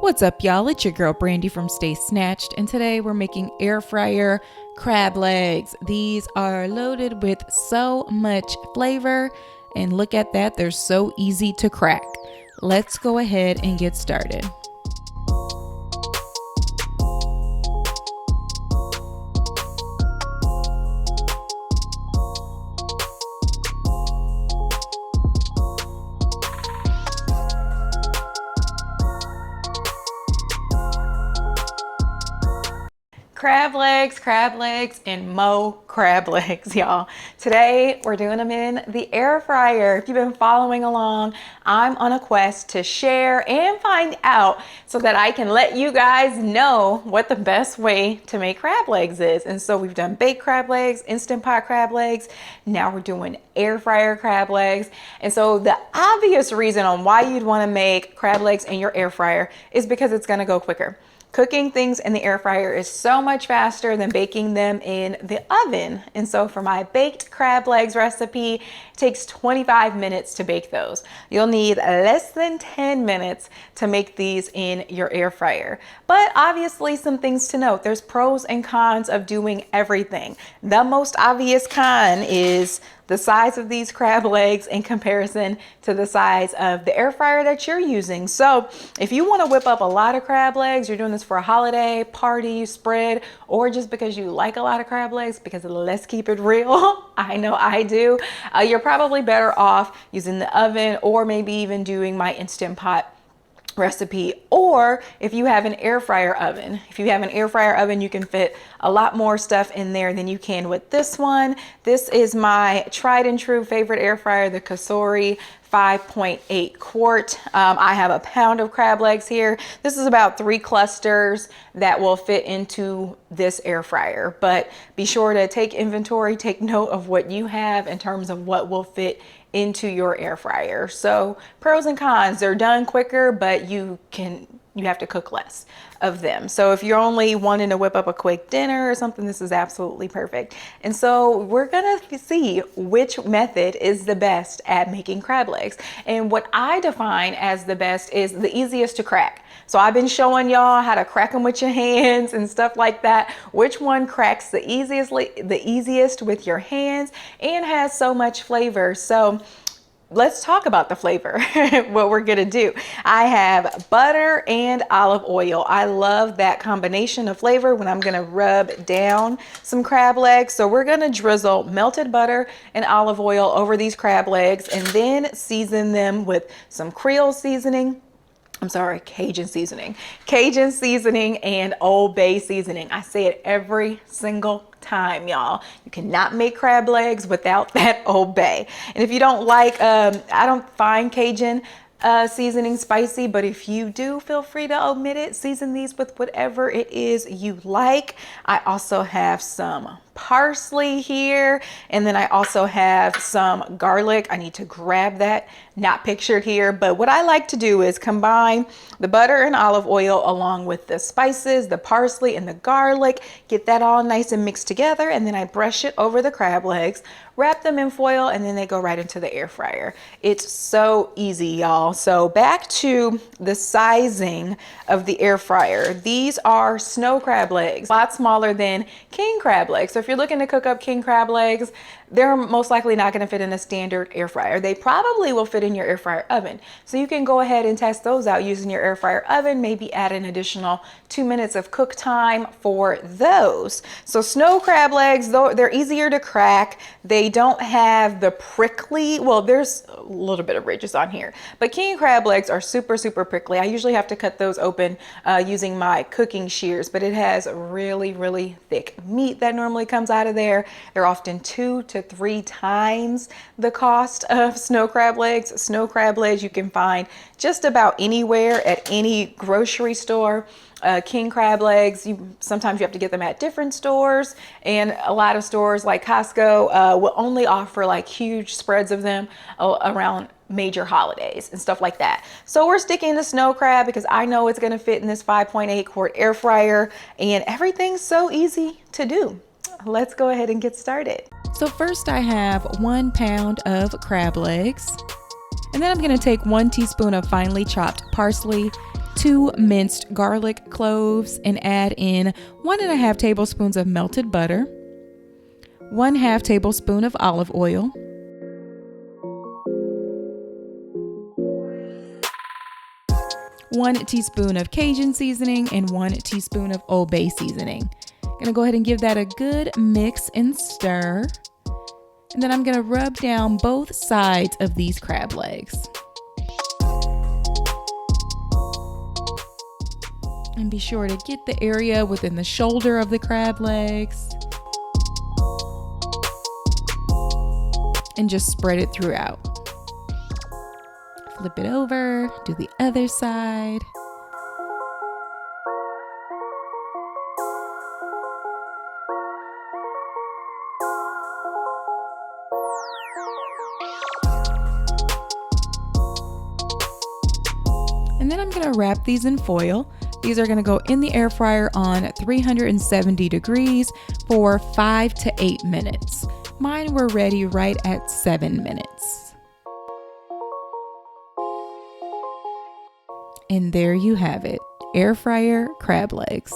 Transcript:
What's up, y'all? It's your girl Brandy from Stay Snatched, and today we're making air fryer crab legs. These are loaded with so much flavor, and look at that, they're so easy to crack. Let's go ahead and get started. Crab legs, and more crab legs, y'all. Today, we're doing them in the air fryer. If you've been following along, I'm on a quest to share and find out so that I can let you guys know what the best way to make crab legs is. And so we've done baked crab legs, Instant Pot crab legs. Now we're doing air fryer crab legs. And so the obvious reason on why you'd want to make crab legs in your air fryer is because it's going to go quicker. Cooking things in the air fryer is so much faster than baking them in the oven. And so for my baked crab legs recipe, it takes 25 minutes to bake those. You'll need less than 10 minutes to make these in your air fryer. But obviously some things to note. There's pros and cons of doing everything. The most obvious con is the size of these crab legs in comparison to the size of the air fryer that you're using. So if you want to whip up a lot of crab legs, you're doing this for a holiday, party, spread, or just because you like a lot of crab legs, because let's keep it real, I know I do, you're probably better off using the oven or maybe even doing my Instant Pot recipe. Or if you have an air fryer oven, you can fit a lot more stuff in there than you can with this one. This is my tried and true favorite air fryer, the Cajun 5.8 quart. I have a pound of crab legs here. This is about 3 clusters that will fit into this air fryer, but be sure to take inventory, take note of what you have in terms of what will fit into your air fryer. So pros and cons, they're done quicker, but you have to cook less of them. So if you're only wanting to whip up a quick dinner or something, this is absolutely perfect. And so we're gonna see which method is the best at making crab legs. And what I define as the best is the easiest to crack. So I've been showing y'all how to crack them with your hands and stuff like that. Which one cracks the easiest with your hands and has so much flavor. So let's talk about the flavor, what we're gonna do. I have butter and olive oil. I love that combination of flavor when I'm gonna rub down some crab legs. So we're gonna drizzle melted butter and olive oil over these crab legs and then season them with some Cajun seasoning. Cajun seasoning and Old Bay seasoning. I say it every single time, y'all. You cannot make crab legs without that Old Bay. And if you don't like, I don't find Cajun seasoning spicy, but if you do, feel free to omit it. Season these with whatever it is you like. I also have some parsley here, and then I also have some garlic. I need to grab that, not pictured here, but what I like to do is combine the butter and olive oil along with the spices, the parsley and the garlic, get that all nice and mixed together, and then I brush it over the crab legs, wrap them in foil, and then they go right into the air fryer. It's so easy, y'all. So back to the sizing of the air fryer. These are snow crab legs, a lot smaller than king crab legs. So if you're looking to cook up king crab legs, they're most likely not going to fit in a standard air fryer. They probably will fit in your air fryer oven. So you can go ahead and test those out using your air fryer oven, maybe add an additional 2 minutes of cook time for those. So snow crab legs, though, they're easier to crack. They don't have the prickly, well, there's a little bit of ridges on here, but king crab legs are super, super prickly. I usually have to cut those open using my cooking shears, but it has really, really thick meat that normally comes out of there. They're often 2 to 3 times the cost of snow crab legs. Snow crab legs you can find just about anywhere at any grocery store. King crab legs, sometimes you have to get them at different stores, and a lot of stores like Costco will only offer like huge spreads of them around major holidays and stuff like that. So we're sticking to snow crab because I know it's going to fit in this 5.8 quart air fryer, and everything's so easy to do. Let's go ahead and get started. So first I have 1 pound of crab legs, and then I'm going to take 1 teaspoon of finely chopped parsley, 2 minced garlic cloves, and add in 1.5 tablespoons of melted butter, 1/2 tablespoon of olive oil, 1 teaspoon of Cajun seasoning, and 1 teaspoon of Old Bay seasoning. Gonna go ahead and give that a good mix and stir. And then I'm gonna rub down both sides of these crab legs. And be sure to get the area within the shoulder of the crab legs. And just spread it throughout. Flip it over, do the other side. And then I'm gonna wrap these in foil. These are gonna go in the air fryer on 370 degrees for 5 to 8 minutes. Mine were ready right at 7 minutes. And there you have it, air fryer crab legs.